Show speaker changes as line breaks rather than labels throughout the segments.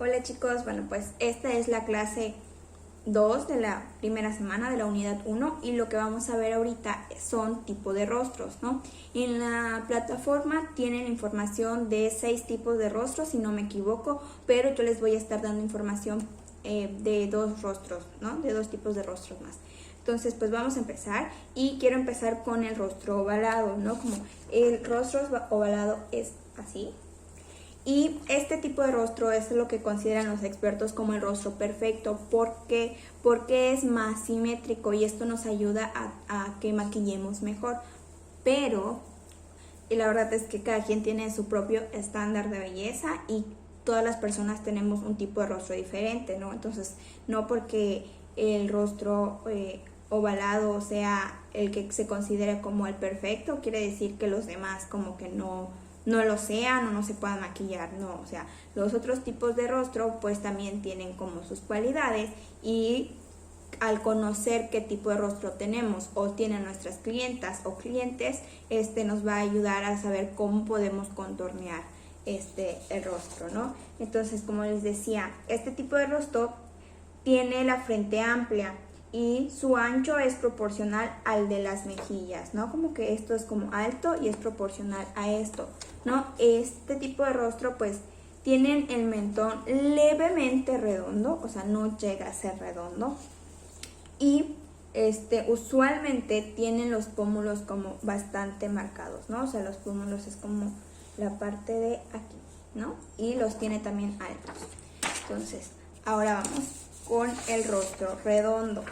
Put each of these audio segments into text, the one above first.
Hola chicos, bueno pues esta es la clase 2 de la primera semana de la unidad 1 y lo que vamos a ver ahorita son tipos de rostros, ¿no? En la plataforma tienen información de 6 tipos de rostros, si no me equivoco, pero yo les voy a estar dando información de 2 rostros, ¿no? De 2 tipos de rostros más. Entonces pues vamos a empezar y quiero empezar con el rostro ovalado, ¿no? Como el rostro ovalado es así. Y este tipo de rostro es lo que consideran los expertos como el rostro perfecto. ¿Por qué? Porque es más simétrico y esto nos ayuda a que maquillemos mejor. Pero la verdad es que cada quien tiene su propio estándar de belleza y todas las personas tenemos un tipo de rostro diferente, ¿no? Entonces, no porque el rostro ovalado sea el que se considere como el perfecto, quiere decir que los demás como que no lo sean o no se puedan maquillar, no, o sea, los otros tipos de rostro pues también tienen como sus cualidades y al conocer qué tipo de rostro tenemos o tienen nuestras clientas o clientes, nos va a ayudar a saber cómo podemos contornear el rostro, ¿no? Entonces, como les decía, este tipo de rostro tiene la frente amplia y su ancho es proporcional al de las mejillas, ¿no? Como que esto es como alto y es proporcional a esto, ¿no? Este tipo de rostro pues tienen el mentón levemente redondo, o sea, no llega a ser redondo. Y usualmente tienen los pómulos como bastante marcados, ¿no? O sea, los pómulos es como la parte de aquí, ¿no? Y los tiene también altos. Entonces, ahora vamos con el rostro redondo.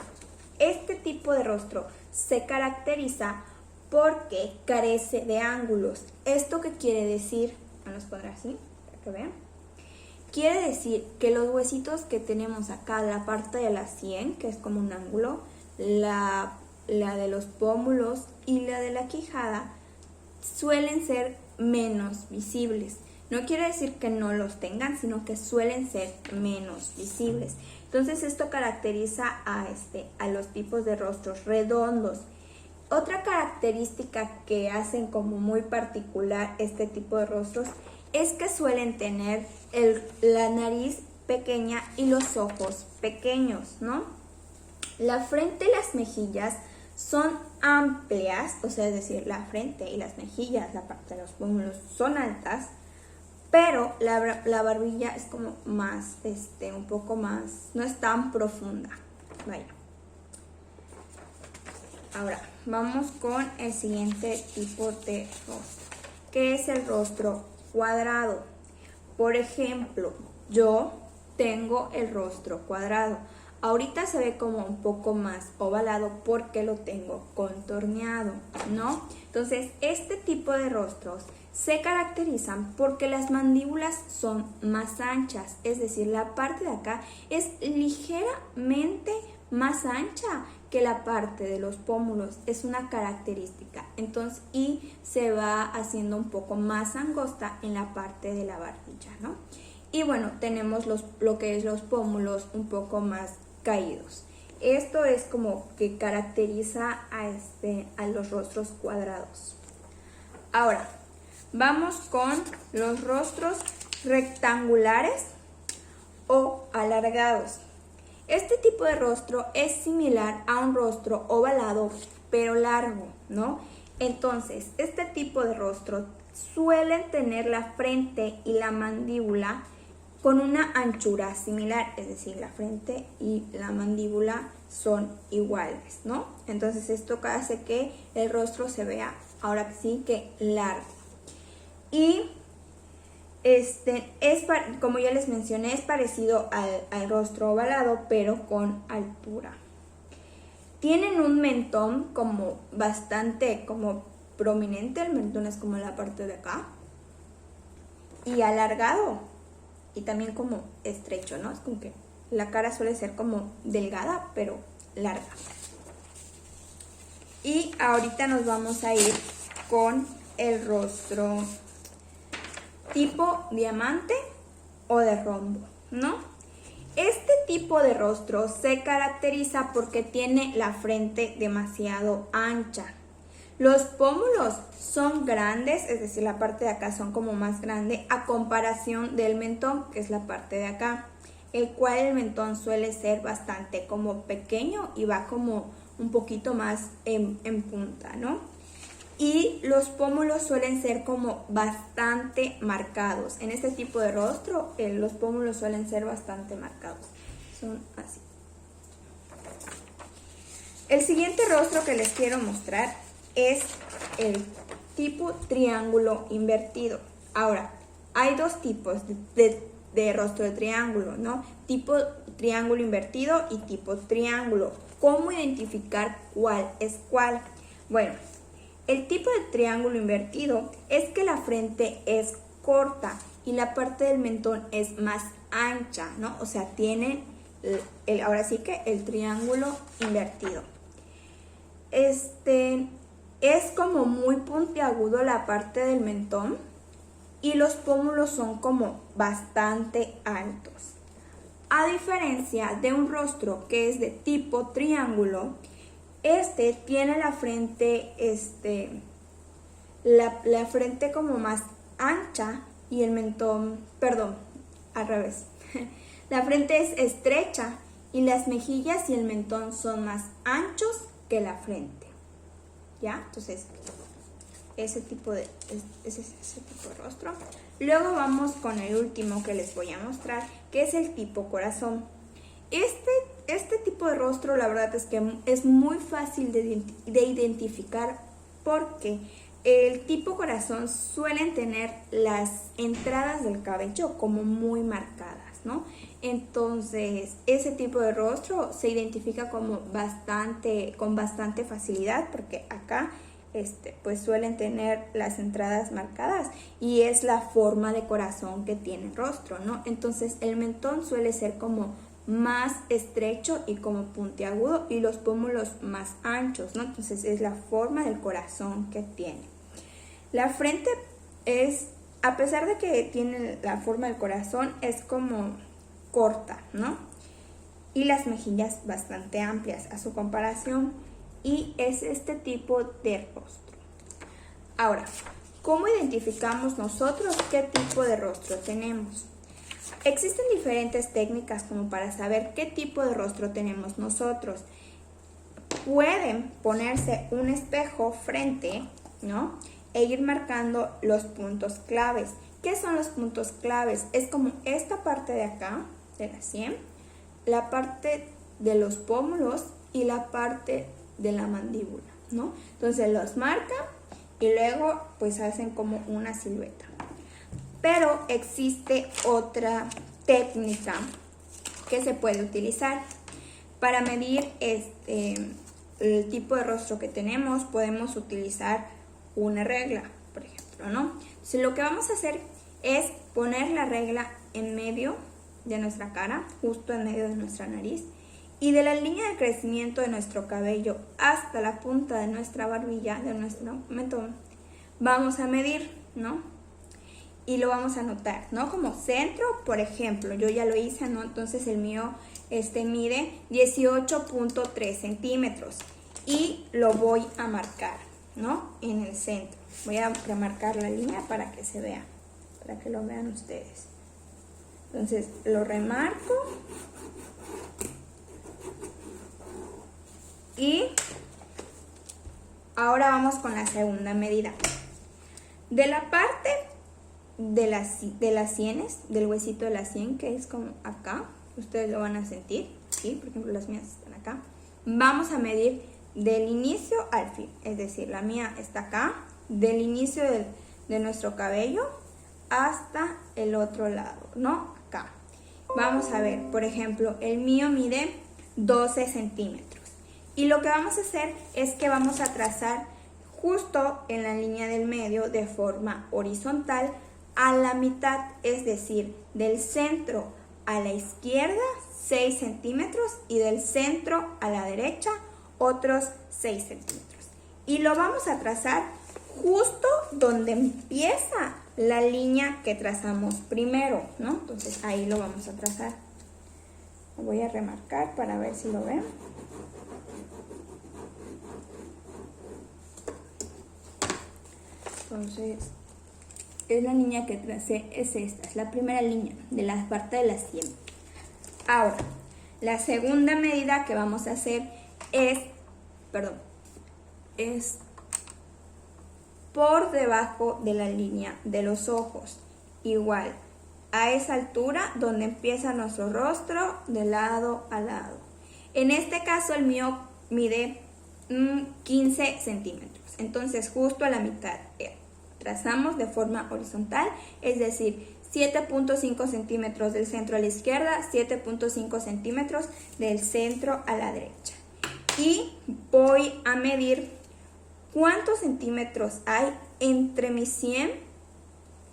Este tipo de rostro se caracteriza porque carece de ángulos. ¿Esto qué quiere decir? Vamos a poner así, para que vean. Quiere decir que los huesitos que tenemos acá, la parte de la sien, que es como un ángulo, la de los pómulos y la de la quijada, suelen ser menos visibles. No quiere decir que no los tengan, sino que suelen ser menos visibles. Entonces esto caracteriza a los tipos de rostros redondos. Otra característica que hacen como muy particular este tipo de rostros es que suelen tener la nariz pequeña y los ojos pequeños, ¿no? La frente y las mejillas son amplias, o sea, es decir, la frente y las mejillas, la parte de los pómulos son altas, pero la barbilla es como más, un poco más, no es tan profunda. Vaya. Ahora, vamos con el siguiente tipo de rostro, que es el rostro cuadrado. Por ejemplo, yo tengo el rostro cuadrado. Ahorita se ve como un poco más ovalado porque lo tengo contorneado, ¿no? Entonces, este tipo de rostros se caracterizan porque las mandíbulas son más anchas, es decir, la parte de acá es ligeramente más ancha que la parte de los pómulos, es una característica. Entonces, y se va haciendo un poco más angosta en la parte de la barbilla, ¿no? Y bueno, tenemos lo que es los pómulos un poco más caídos. Esto es como que caracteriza a los rostros cuadrados. Ahora, vamos con los rostros rectangulares o alargados. Este tipo de rostro es similar a un rostro ovalado, pero largo, ¿no? Entonces, este tipo de rostro suelen tener la frente y la mandíbula con una anchura similar, es decir, la frente y la mandíbula son iguales, ¿no? Entonces, esto hace que el rostro se vea, ahora sí que largo. Y como ya les mencioné, es parecido al rostro ovalado, pero con altura. Tienen un mentón como bastante como prominente, el mentón es como la parte de acá, y alargado, y también como estrecho, ¿no? Es como que la cara suele ser como delgada, pero larga. Y ahorita nos vamos a ir con el rostro tipo diamante o de rombo, ¿no? Este tipo de rostro se caracteriza porque tiene la frente demasiado ancha. Los pómulos son grandes, es decir, la parte de acá son como más grande a comparación del mentón, que es la parte de acá, el cual el mentón suele ser bastante como pequeño y va como un poquito más en punta, ¿no? Y los pómulos suelen ser como bastante marcados. En este tipo de rostro, los pómulos suelen ser bastante marcados. Son así. El siguiente rostro que les quiero mostrar es el tipo triángulo invertido. Ahora, hay dos tipos de rostro de triángulo, ¿no? Tipo triángulo invertido y tipo triángulo. ¿Cómo identificar cuál es cuál? Bueno, el tipo de triángulo invertido es que la frente es corta y la parte del mentón es más ancha, ¿no? O sea, tiene ahora sí que el triángulo invertido. Es como muy puntiagudo la parte del mentón y los pómulos son como bastante altos. A diferencia de un rostro que es de tipo triángulo, tiene la frente, la frente como más ancha y el mentón, perdón, al revés. La frente es estrecha y las mejillas y el mentón son más anchos que la frente. ¿Ya? Entonces, ese tipo de rostro. Luego vamos con el último que les voy a mostrar, que es el tipo corazón. Este tipo de rostro, la verdad es que es muy fácil de identificar porque el tipo corazón suelen tener las entradas del cabello como muy marcadas, ¿no? Entonces, ese tipo de rostro se identifica como con bastante facilidad porque acá pues suelen tener las entradas marcadas y es la forma de corazón que tiene el rostro, ¿no? Entonces, el mentón suele ser como más estrecho y como puntiagudo y los pómulos más anchos, ¿no? Entonces, es la forma del corazón que tiene. La frente es, a pesar de que tiene la forma del corazón, es como corta, ¿no? Y las mejillas bastante amplias a su comparación y es este tipo de rostro. Ahora, ¿cómo identificamos nosotros qué tipo de rostro tenemos? Existen diferentes técnicas como para saber qué tipo de rostro tenemos nosotros. Pueden ponerse un espejo frente, ¿no? E ir marcando los puntos claves. ¿Qué son los puntos claves? Es como esta parte de acá, de la sien, la parte de los pómulos y la parte de la mandíbula, ¿no? Entonces los marcan y luego pues hacen como una silueta. Pero existe otra técnica que se puede utilizar para medir el tipo de rostro que tenemos. Podemos utilizar una regla, por ejemplo, ¿no? Entonces lo que vamos a hacer es poner la regla en medio de nuestra cara, justo en medio de nuestra nariz, y de la línea de crecimiento de nuestro cabello hasta la punta de nuestra barbilla, de nuestro mentón, vamos a medir, ¿no? Y lo vamos a anotar, ¿no? Como centro, por ejemplo, yo ya lo hice, ¿no? Entonces el mío mide 18.3 centímetros y lo voy a marcar, ¿no? En el centro. Voy a remarcar la línea para que se vea, para que lo vean ustedes. Entonces lo remarco y ahora vamos con la segunda medida. De la parte de las sienes, del huesito de la sien, que es como acá, ustedes lo van a sentir, ¿sí? Por ejemplo, las mías están acá. Vamos a medir del inicio al fin, es decir, la mía está acá, del inicio de nuestro cabello hasta el otro lado, ¿no? Acá. Vamos a ver, por ejemplo, el mío mide 12 centímetros. Y lo que vamos a hacer es que vamos a trazar justo en la línea del medio de forma horizontal a la mitad, es decir, del centro a la izquierda 6 centímetros y del centro a la derecha otros 6 centímetros. Y lo vamos a trazar justo donde empieza la línea que trazamos primero, ¿no? Entonces ahí lo vamos a trazar. Lo voy a remarcar para ver si lo ven. Entonces, es la línea que tracé, es esta, es la primera línea de la parte de la sien. Ahora, la segunda medida que vamos a hacer es por debajo de la línea de los ojos, igual, a esa altura donde empieza nuestro rostro de lado a lado. En este caso el mío mide 15 centímetros, entonces justo a la mitad trazamos de forma horizontal, es decir, 7.5 centímetros del centro a la izquierda, 7.5 centímetros del centro a la derecha. Y voy a medir cuántos centímetros hay entre mi sien,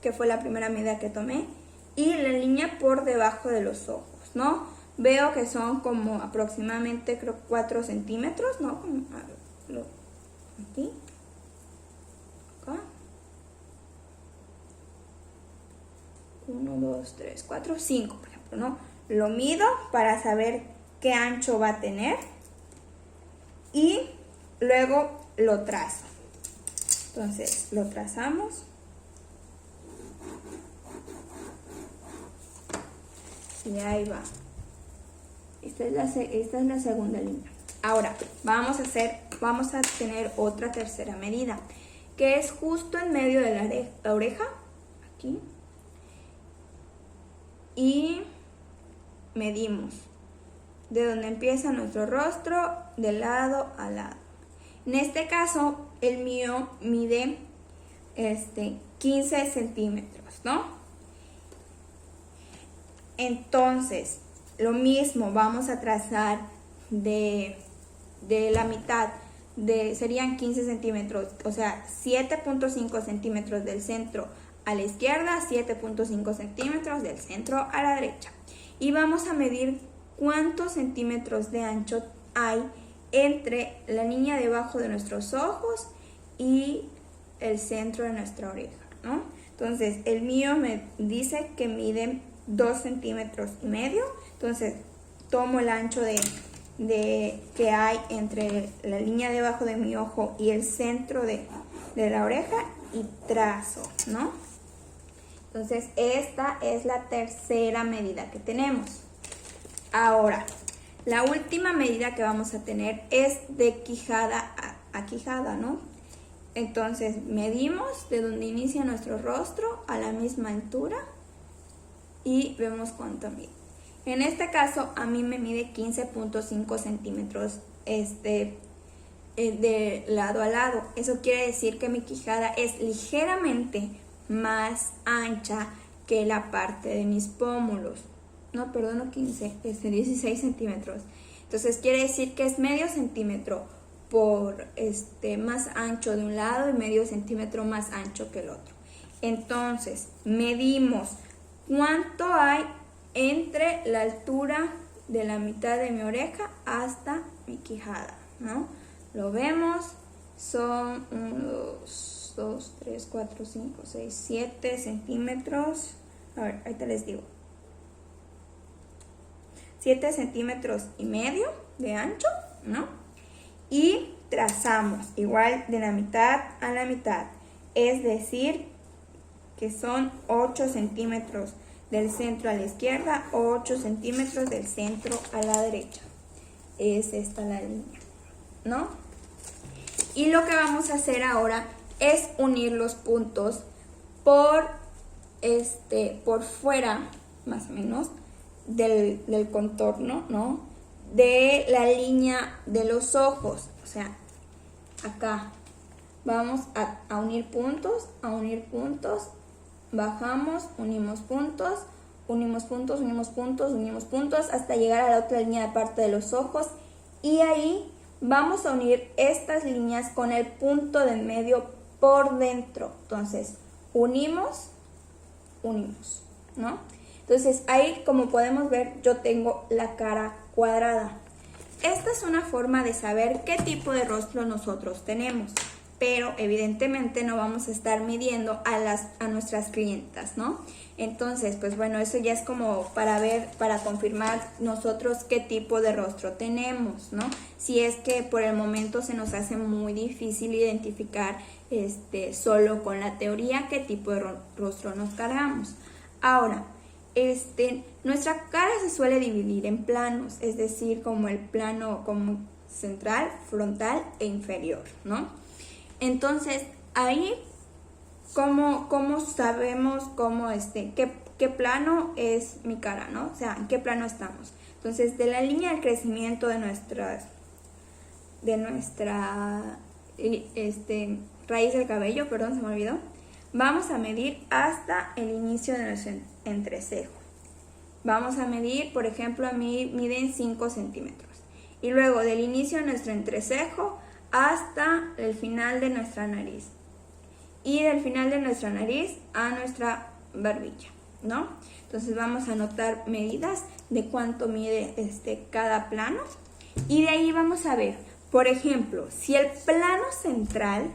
que fue la primera medida que tomé, y la línea por debajo de los ojos, ¿no? Veo que son como aproximadamente, creo, 4 centímetros, ¿no? Aquí. Acá. 1, 2, 3, 4, 5, por ejemplo, ¿no? Lo mido para saber qué ancho va a tener y luego lo trazo. Entonces, lo trazamos. Y ahí va. Esta es la segunda línea. Ahora, vamos a tener otra tercera medida, que es justo en medio de la oreja, aquí. Y medimos de donde empieza nuestro rostro de lado a lado. En este caso, el mío mide 15 centímetros, ¿no? Entonces, lo mismo, vamos a trazar de la mitad, serían 15 centímetros, o sea, 7.5 centímetros del centro a la izquierda, 7.5 centímetros del centro a la derecha. Y vamos a medir cuántos centímetros de ancho hay entre la línea debajo de nuestros ojos y el centro de nuestra oreja, ¿no? Entonces, el mío me dice que mide 2 centímetros y medio. Entonces, tomo el ancho que hay entre la línea debajo de mi ojo y el centro de la oreja y trazo, ¿no? Entonces, esta es la tercera medida que tenemos. Ahora, la última medida que vamos a tener es de quijada a quijada, ¿no? Entonces, medimos de donde inicia nuestro rostro a la misma altura y vemos cuánto mide. En este caso, a mí me mide 15.5 centímetros de lado a lado. Eso quiere decir que mi quijada es ligeramente más ancha que la parte de mis pómulos. No, perdón, no 15, 16 centímetros. Entonces quiere decir que es medio centímetro por más ancho de un lado y medio centímetro más ancho que el otro. Entonces medimos cuánto hay entre la altura de la mitad de mi oreja hasta mi quijada, ¿no? Lo vemos, son 1, 2, 3, 4, 5, 6, 7 centímetros. A ver, ahorita les digo. 7 centímetros y medio de ancho, ¿no? Y trazamos igual de la mitad a la mitad. Es decir, que son 8 centímetros del centro a la izquierda, 8 centímetros del centro a la derecha. Es esta la línea, ¿no? Y lo que vamos a hacer ahora es unir los puntos por fuera, más o menos, del contorno, ¿no? De la línea de los ojos. O sea, acá vamos a unir puntos, bajamos, unimos puntos, unimos puntos, unimos puntos, unimos puntos, hasta llegar a la otra línea de parte de los ojos. Y ahí vamos a unir estas líneas con el punto de medio por dentro. Entonces, unimos, ¿no? Entonces, ahí, como podemos ver, yo tengo la cara cuadrada. Esta es una forma de saber qué tipo de rostro nosotros tenemos. pero evidentemente no vamos a estar midiendo a nuestras clientas, ¿no? Entonces, pues bueno, eso ya es como para ver, para confirmar nosotros qué tipo de rostro tenemos, ¿no? Si es que por el momento se nos hace muy difícil identificar solo con la teoría qué tipo de rostro nos cargamos. Ahora, nuestra cara se suele dividir en planos, es decir, como el plano como central, frontal e inferior, ¿no? Entonces, ahí, ¿cómo sabemos qué plano es mi cara, ¿no? O sea, ¿en qué plano estamos? Entonces, de la línea del crecimiento de nuestra raíz del cabello, perdón, se me olvidó, vamos a medir hasta el inicio de nuestro entrecejo. Vamos a medir, por ejemplo, a mí miden 5 centímetros. Y luego del inicio de nuestro entrecejo hasta el final de nuestra nariz. Y del final de nuestra nariz a nuestra barbilla, ¿no? Entonces vamos a anotar medidas de cuánto mide cada plano. Y de ahí vamos a ver, por ejemplo, si el plano central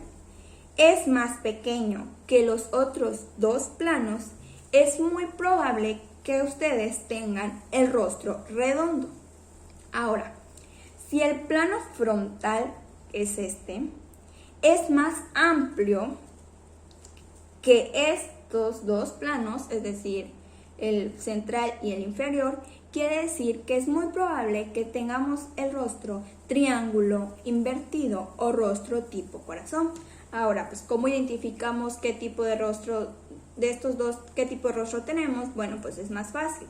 es más pequeño que los otros dos planos, es muy probable que ustedes tengan el rostro redondo. Ahora, si el plano frontal es es más amplio que estos dos planos, es decir, el central y el inferior, quiere decir que es muy probable que tengamos el rostro triángulo invertido o rostro tipo corazón. Ahora, pues, ¿cómo identificamos qué tipo de rostro de estos dos, qué tipo de rostro tenemos? Bueno, pues es más fácil.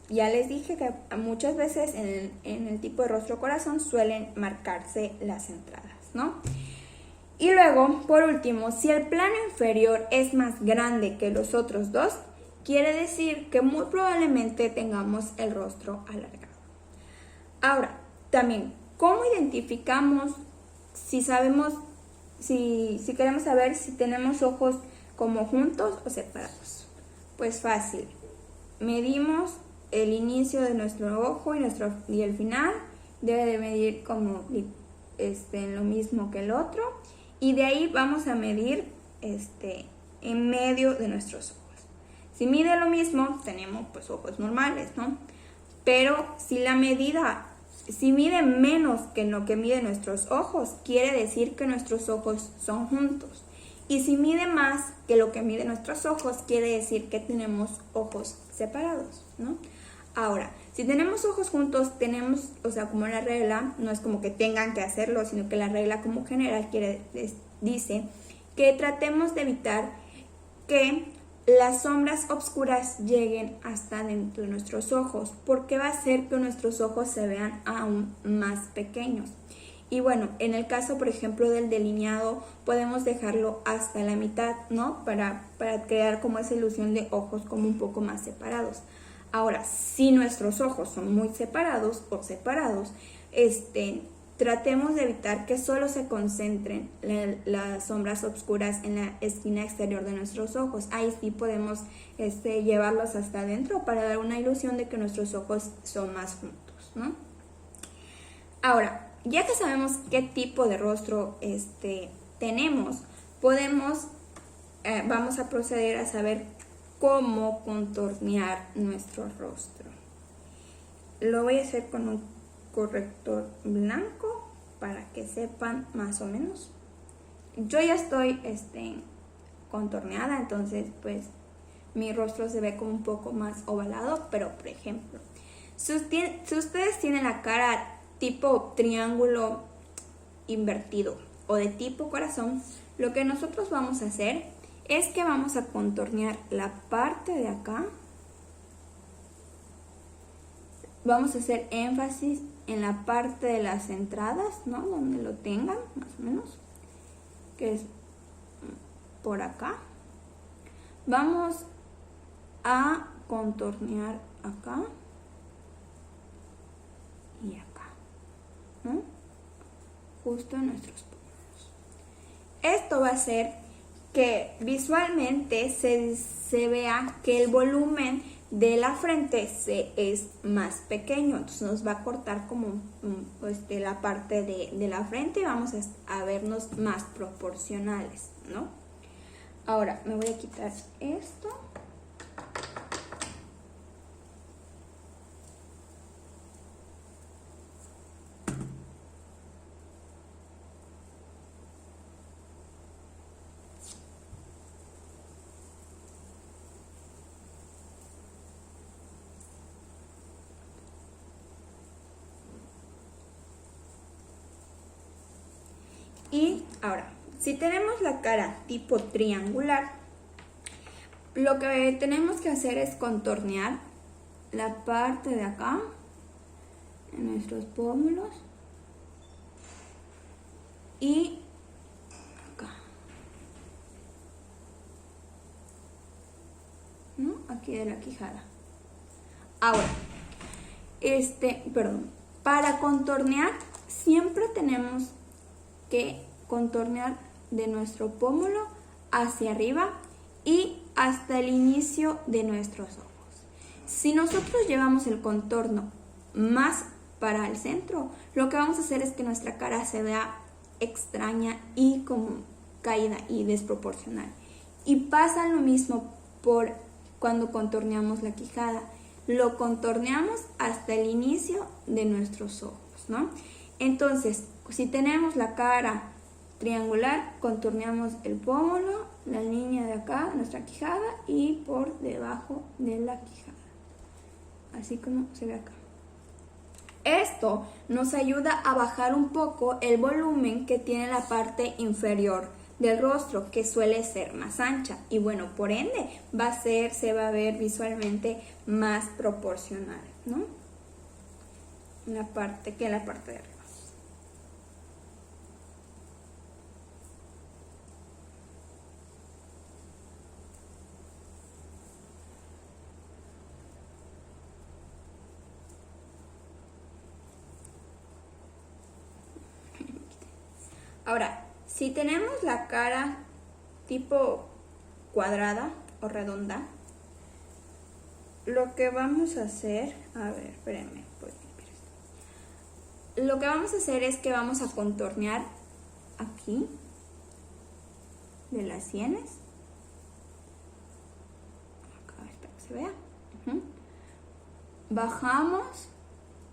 Ya les dije que muchas veces en el tipo de rostro corazón suelen marcarse las entradas, ¿no? Y luego, por último, si el plano inferior es más grande que los otros dos, quiere decir que muy probablemente tengamos el rostro alargado. Ahora, también, ¿cómo identificamos si queremos saber si tenemos ojos como juntos o separados? Pues fácil, medimos el inicio de nuestro ojo y el final, debe de medir como lo mismo que el otro, y de ahí vamos a medir en medio de nuestros ojos. Si mide lo mismo, tenemos pues ojos normales, ¿no? Pero si mide menos que lo que miden nuestros ojos, quiere decir que nuestros ojos son juntos. Y si mide más que lo que miden nuestros ojos, quiere decir que tenemos ojos separados, ¿no? Ahora, si tenemos ojos juntos, como la regla, no es como que tengan que hacerlo, sino que la regla como general dice que tratemos de evitar que las sombras oscuras lleguen hasta dentro de nuestros ojos, porque va a hacer que nuestros ojos se vean aún más pequeños. Y bueno, en el caso, por ejemplo, del delineado, podemos dejarlo hasta la mitad, ¿no? Para crear como esa ilusión de ojos como un poco más separados. Ahora, si nuestros ojos son muy separados, tratemos de evitar que solo se concentren las sombras oscuras en la esquina exterior de nuestros ojos. Ahí sí podemos llevarlos hasta adentro para dar una ilusión de que nuestros ojos son más juntos, ¿no? Ahora, ya que sabemos qué tipo de rostro tenemos, vamos a proceder a saber cómo contornear nuestro rostro. Lo voy a hacer con un corrector blanco para que sepan más o menos. Yo ya estoy contorneada, entonces pues mi rostro se ve como un poco más ovalado, pero por ejemplo, si ustedes tienen la cara tipo triángulo invertido o de tipo corazón, lo que nosotros vamos a hacer es que vamos a contornear la parte de acá. Vamos a hacer énfasis en la parte de las entradas, ¿no? Donde lo tengan, más o menos, que es por acá. Vamos a contornear acá y acá, ¿no? Justo en nuestros pómulos. Esto va a hacer que visualmente se vea que el volumen de la frente es más pequeño, entonces nos va a cortar como de la parte de la frente y vamos a vernos más proporcionales, ¿no? Ahora me voy a quitar esto. Y ahora, si tenemos la cara tipo triangular, lo que tenemos que hacer es contornear la parte de acá, en nuestros pómulos, y acá, ¿no? Aquí de la quijada. Ahora, para contornear siempre tenemos que contornear de nuestro pómulo hacia arriba y hasta el inicio de nuestros ojos. Si nosotros llevamos el contorno más para el centro, lo que vamos a hacer es que nuestra cara se vea extraña y como caída y desproporcional. Y pasa lo mismo por cuando contorneamos la quijada. Lo contorneamos hasta el inicio de nuestros ojos, ¿no? Entonces, si tenemos la cara triangular, contorneamos el pómulo, la línea de acá, nuestra quijada, y por debajo de la quijada. Así como se ve acá. Esto nos ayuda a bajar un poco el volumen que tiene la parte inferior del rostro, que suele ser más ancha. Y bueno, por ende, se va a ver visualmente más proporcional, ¿no? La parte de arriba. Ahora, si tenemos la cara tipo cuadrada o redonda, lo que vamos a hacer, espérenme, lo que vamos a hacer es que vamos a contornear aquí de las sienes, acá, espero que se vea, bajamos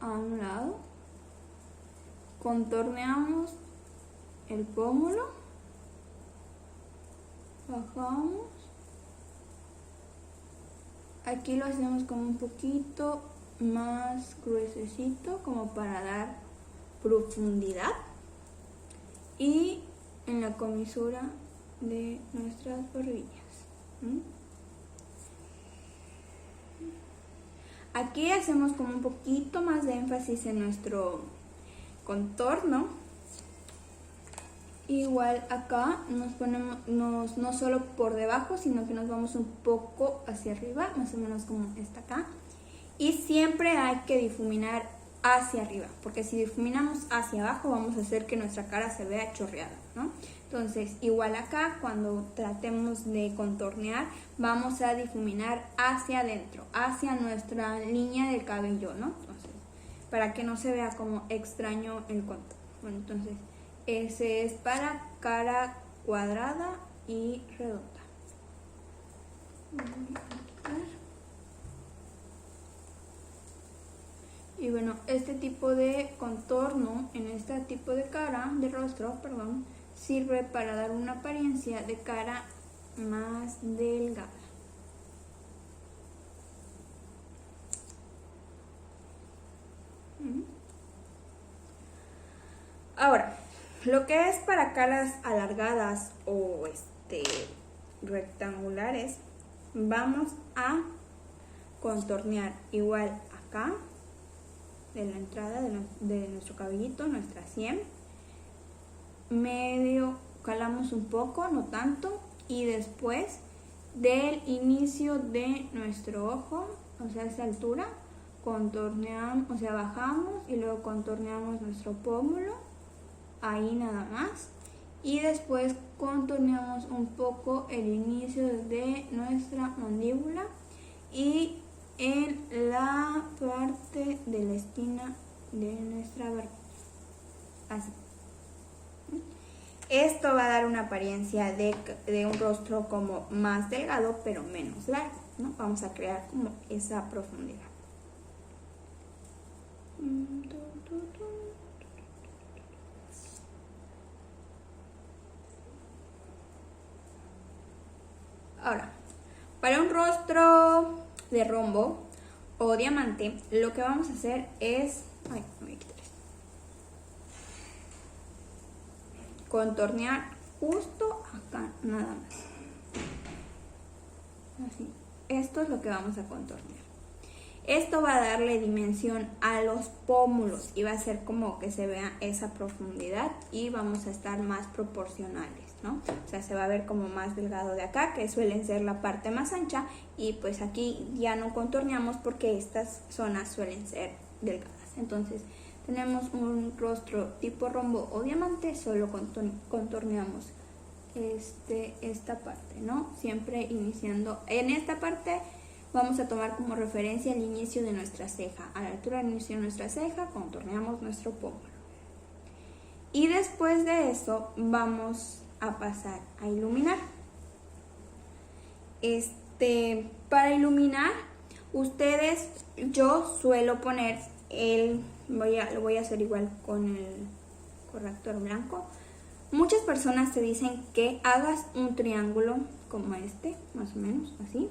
a un lado, contorneamos el pómulo, bajamos, aquí lo hacemos como un poquito más gruesecito, como para dar profundidad, y en la comisura de nuestras barbillas. Aquí hacemos como un poquito más de énfasis en nuestro contorno. Igual acá nos ponemos, no solo por debajo, sino que nos vamos un poco hacia arriba, más o menos como esta acá. Y siempre hay que difuminar hacia arriba, porque si difuminamos hacia abajo vamos a hacer que nuestra cara se vea chorreada, ¿no? Entonces, igual acá, cuando tratemos de contornear, vamos a difuminar hacia adentro, hacia nuestra línea del cabello, ¿no? Entonces, para que no se vea como extraño el contorno. Bueno, entonces, ese es para cara cuadrada y redonda. Y bueno, este tipo de contorno en este tipo de cara, de rostro, perdón, sirve para dar una apariencia de cara más delgada. Ahora, lo que es para caras alargadas o rectangulares, vamos a contornear igual acá, de la entrada de nuestro cabellito, nuestra sien. Medio calamos un poco, no tanto, y después del inicio de nuestro ojo, o sea, a esa altura, contorneamos, o sea, bajamos y luego contorneamos nuestro pómulo, ahí nada más, y después contorneamos un poco el inicio de nuestra mandíbula y en la parte de la esquina de nuestra barbilla. Así. Esto va a dar una apariencia de un rostro como más delgado, pero menos largo, ¿no? Vamos a crear como esa profundidad. Ahora, para un rostro de rombo o diamante, lo que vamos a hacer es... Ay, me voy a quitar esto. Contornear justo acá, nada más. Así. Esto es lo que vamos a contornear. Esto va a darle dimensión a los pómulos y va a hacer como que se vea esa profundidad y vamos a estar más proporcionales, ¿no? O sea, se va a ver como más delgado de acá, que suelen ser la parte más ancha, y pues aquí ya no contorneamos porque estas zonas suelen ser delgadas. Entonces, tenemos un rostro tipo rombo o diamante, solo contorneamos esta parte, ¿no? Siempre iniciando en esta parte. Vamos a tomar como referencia el inicio de nuestra ceja. A la altura del inicio de nuestra ceja contorneamos nuestro pómulo. Y después de eso vamos a pasar a iluminar. Para iluminar, yo suelo poner lo voy a hacer igual con el corrector blanco. Muchas personas te dicen que hagas un triángulo como este, más o menos, así.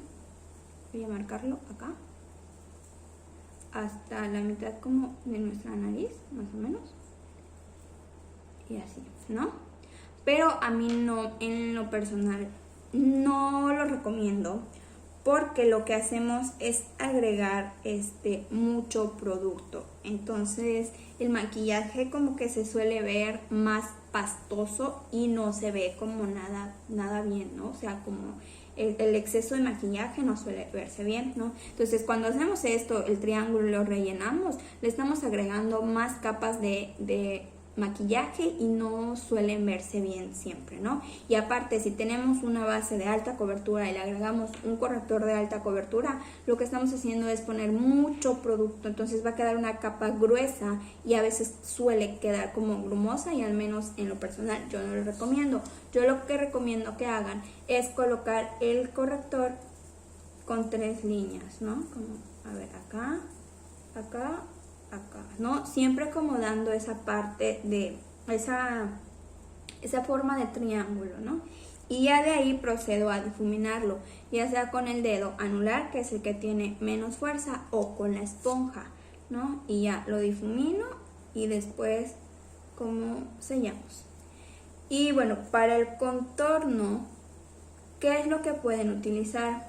Voy a marcarlo acá, hasta la mitad como de nuestra nariz, más o menos, y así, ¿no? Pero a mí no, en lo personal, no lo recomiendo, porque lo que hacemos es agregar mucho producto. Entonces el maquillaje como que se suele ver más pastoso y no se ve como nada bien, ¿no? O sea, como el exceso de maquillaje no suele verse bien, ¿no? Entonces cuando hacemos esto, el triángulo, lo rellenamos, le estamos agregando más capas de maquillaje y no suelen verse bien siempre, ¿no? Y aparte, si tenemos una base de alta cobertura y le agregamos un corrector de alta cobertura, lo que estamos haciendo es poner mucho producto, entonces va a quedar una capa gruesa y a veces suele quedar como grumosa, y al menos en lo personal yo no lo recomiendo. Yo lo que recomiendo que hagan es colocar el corrector con 3 líneas, ¿no? Como, a ver, acá, acá, acá, ¿no? Siempre como dando esa parte de esa forma de triángulo, ¿no? Y ya de ahí procedo a difuminarlo, ya sea con el dedo anular, que es el que tiene menos fuerza, o con la esponja, ¿no? Y ya lo difumino y después como sellamos. Y bueno, para el contorno, ¿qué es lo que pueden utilizar?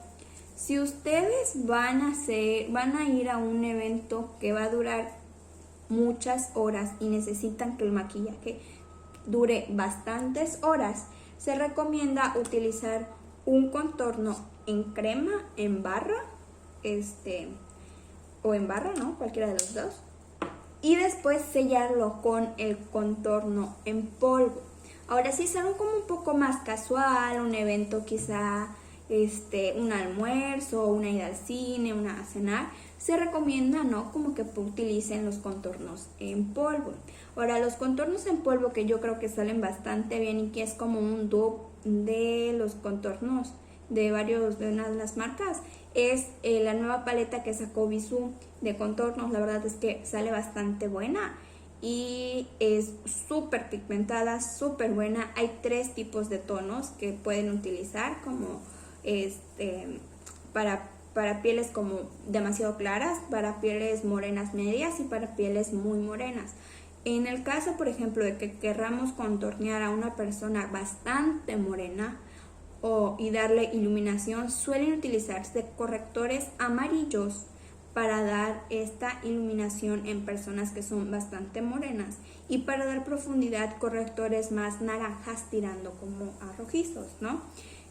Si ustedes van a ir a un evento que va a durar muchas horas y necesitan que el maquillaje dure bastantes horas, se recomienda utilizar un contorno en crema, en barra, o en barra, ¿no? Cualquiera de los dos. Y después sellarlo con el contorno en polvo. Ahora, si es algo como un poco más casual, un evento quizá, un almuerzo, una ida al cine, una a cenar, se recomienda, ¿no? Como que utilicen los contornos en polvo. Ahora, los contornos en polvo que yo creo que salen bastante bien y que es como un dupe de los contornos de una de las marcas, es la nueva paleta que sacó Bisú de contornos. La verdad es que sale bastante buena y es súper pigmentada, súper buena. Hay 3 tipos de tonos que pueden utilizar, como para pieles como demasiado claras, para pieles morenas medias y para pieles muy morenas. En el caso, por ejemplo, de que querramos contornear a una persona bastante morena y darle iluminación, suelen utilizarse correctores amarillos para dar esta iluminación en personas que son bastante morenas, y para dar profundidad, correctores más naranjas tirando como a rojizos, ¿no?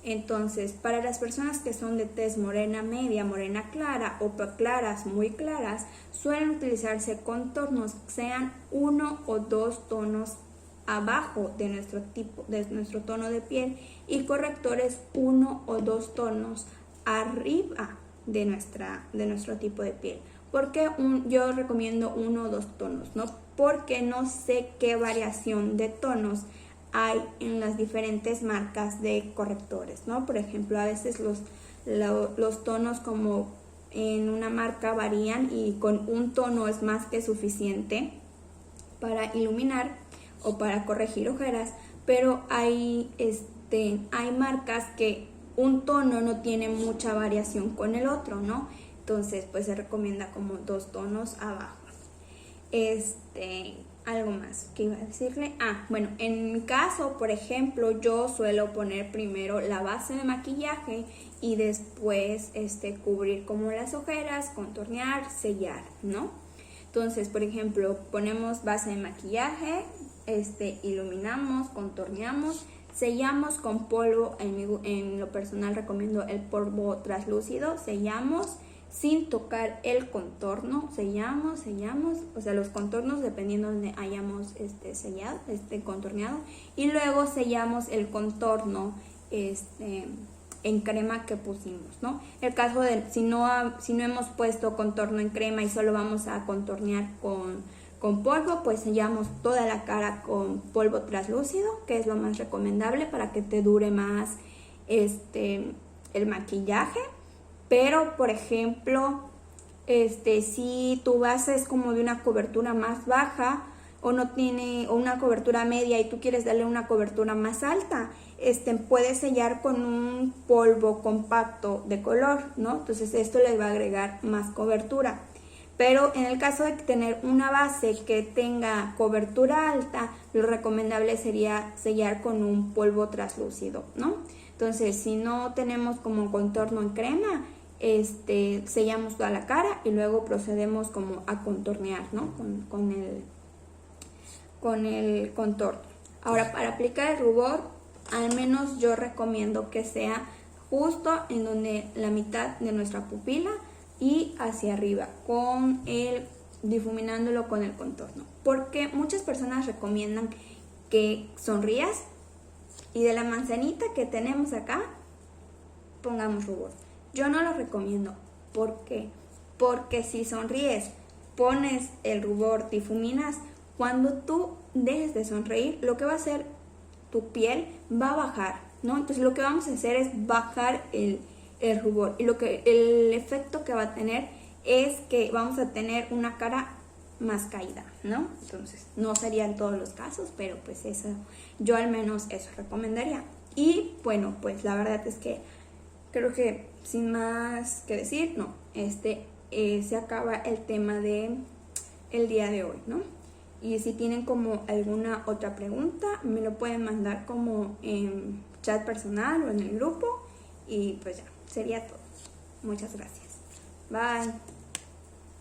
Entonces, para las personas que son de tez morena media, morena clara o claras, muy claras, suelen utilizarse contornos que sean 1 o 2 tonos abajo de nuestro tono de piel, y correctores 1 o 2 tonos arriba de nuestro tipo de piel. Porque yo recomiendo 1 o 2 tonos, ¿no? Porque no sé qué variación de tonos hay en las diferentes marcas de correctores, ¿no? Por ejemplo, a veces los tonos como en una marca varían y con un tono es más que suficiente para iluminar o para corregir ojeras, pero hay marcas que un tono no tiene mucha variación con el otro, ¿no? Entonces, pues se recomienda como 2 tonos abajo. Algo más que iba a decirle. Bueno, en mi caso, por ejemplo, yo suelo poner primero la base de maquillaje y después cubrir como las ojeras, contornear, sellar, ¿no? Entonces, por ejemplo, ponemos base de maquillaje, iluminamos, contorneamos, sellamos con polvo. En lo personal recomiendo el polvo translúcido. Sellamos sin tocar el contorno, sellamos, o sea, los contornos dependiendo de donde hayamos sellado, contorneado, y luego sellamos el contorno en crema que pusimos, ¿no? El caso de si no hemos puesto contorno en crema y solo vamos a contornear con polvo, pues sellamos toda la cara con polvo translúcido, que es lo más recomendable para que te dure más el maquillaje. Pero, por ejemplo, si tu base es como de una cobertura más baja o una cobertura media y tú quieres darle una cobertura más alta, puedes sellar con un polvo compacto de color, ¿no? Entonces esto les va a agregar más cobertura. Pero en el caso de tener una base que tenga cobertura alta, lo recomendable sería sellar con un polvo translúcido, ¿no? Entonces, si no tenemos como contorno en crema, sellamos toda la cara y luego procedemos como a contornear, ¿no? Con el contorno. Ahora, para aplicar el rubor, al menos yo recomiendo que sea justo en donde la mitad de nuestra pupila y hacia arriba, difuminándolo con el contorno. Porque muchas personas recomiendan que sonrías y de la manzanita que tenemos acá, pongamos rubor. Yo no lo recomiendo. ¿Por qué? Porque si sonríes, pones el rubor, difuminas, cuando tú dejes de sonreír, lo que va a hacer tu piel va a bajar, ¿no? Entonces lo que vamos a hacer es bajar el rubor. Y el efecto que va a tener es que vamos a tener una cara más caída, ¿no? Entonces no sería en todos los casos, pero pues eso, yo al menos eso recomendaría. Y bueno, pues la verdad es que creo que sin más que decir, no, se acaba el tema de el día de hoy, ¿no? Y si tienen como alguna otra pregunta, me lo pueden mandar como en chat personal o en el grupo. Y pues ya, sería todo. Muchas gracias. Bye.